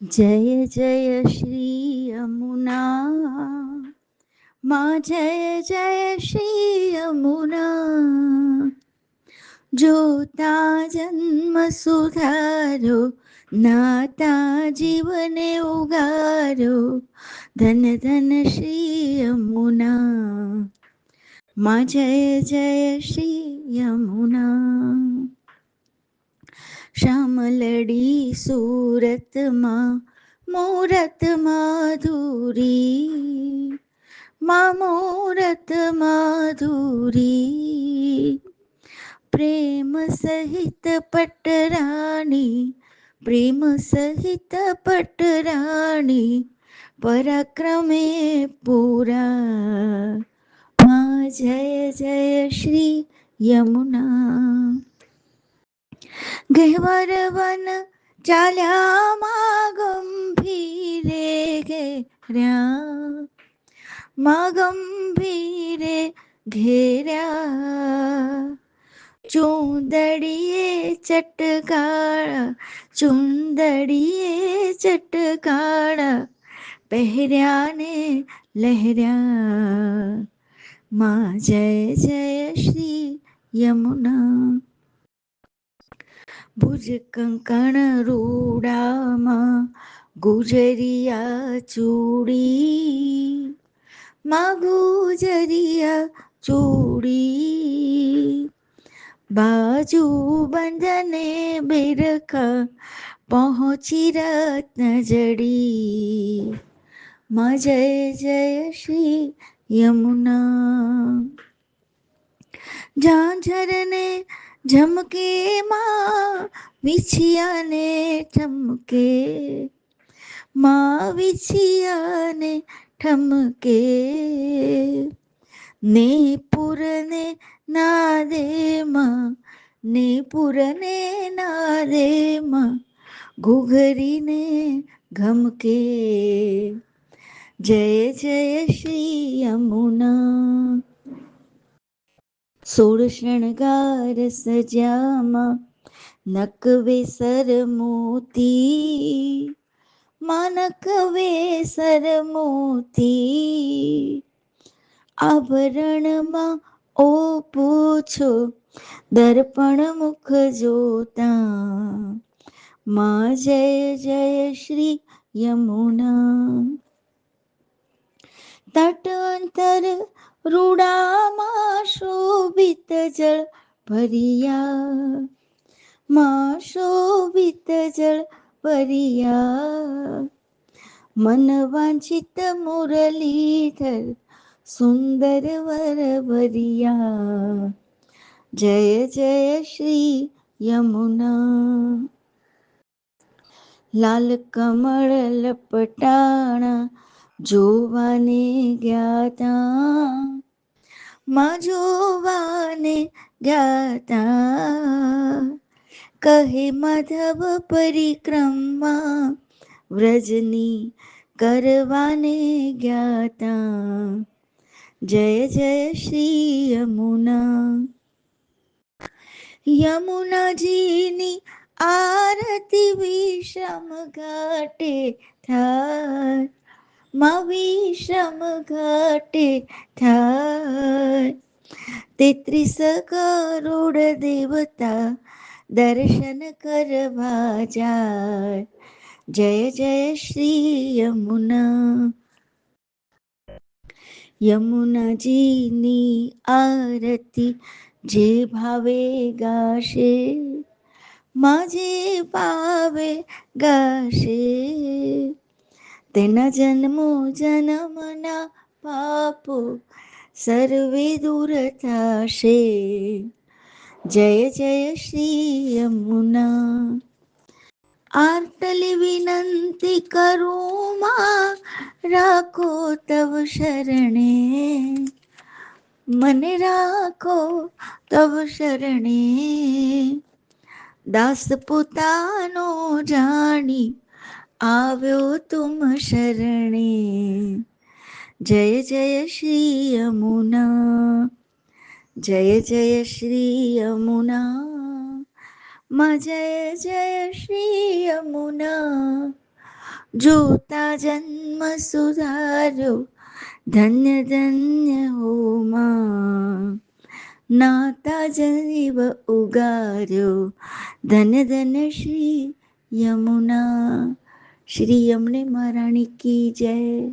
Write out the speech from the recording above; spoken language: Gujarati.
जय जय श्री यमुना माँ, जय जय श्री यमुना। जोता जन्म सुधारो, नाता जीवने उगारो। धन धन श्री यमुना माँ, जय जय श्री यमुना। श्यामलड़ी सूरत माँ, मूरत माधुरी। माँ मूरत माधुरी, प्रेम सहित पटरानी। प्रेम सहित पटरानी, पराक्रमे पूरा। माँ जय जय श्री यमुना। गहवर वन चाल्या माँ गंभीरे घेर्या। माँ गंभीरे घेर्या, चूंदड़िये चटकाळा। चूंदड़िये चटकाळा, પહેર્યા ને લહેર્યા। માં જય જય શ્રી યમુના। ભુજ કંકણ રૂડામાં ગુજરિયા ચૂડી। માં ગુજરિયા ચૂડી, બાજુ બંધને બિરખા પહોંચી રત્ન જડી। માં જય જય શ્રી યમુના। ઝાંઝરને ઝમકે માં વિછિયાને ઠમકે। માં વિછિયાને ઠમકે, ને પુરને નાદે માં। ને પુરને નાદે માં, ઘૂઘરીને ઘમકે। જય જય શ્રી યમુના। સોળ શણગાર સજ્યામાં નકવે સર મોતી। માં નકવે સર મોતી, આભરણમાં ઓ પૂછો દર્પણ મુખ જોતા। માં જય જય શ્રી યમુના। તટ અંતર રૂડામાં શોભિત જળ ભરિયા। માં શોભિત જળ ભરિયા, મન વાંછિત મુરલીધર સુંદર વર ભરિયા। જય જય શ્રી યમુના। લાલ કમળ લપટાણા જોવાને ગ્યાતા। માં જોવાને ગ્યાતા, કહે માધવ પરિક્રમા વ્રજની કરવાને ગ્યાતા। જય જય શ્રી યમુના। યમુનાજીની આરતી વિષમ ઘાટે થાય। માં વિષમ ઘાટે થાય, 33 કરોડ દેવતા દર્શન કરવા જાય। જય જય શ્રી યમુના। યમુનાજીની આરતી જે ભાવે ગાશે। માં જે ભાવે ગાશે, તેના જન્મો જન્મના પાપો સર્વે દૂર થશે। જય જય શ્રી યમુના। આર્તલી વિનંતી કરું માં, રાખો તવ શરણે। મને રાખો તવ શરણે, દાસ પોતાનો જાણી આવ્યો તુમ શરણે। જય જય શ્રી યમુના। જય જય શ્રી યમુના। માં જય જય શ્રી યમુના। જોતા જન્મ સુધાર્યો, ધન્ય ધન્ય હો માં. નાતા જીવ ઉગાર્યો, ધન્ય ધન્ય શ્રી યમુના. શ્રી યમુને મહારાણી કી જય.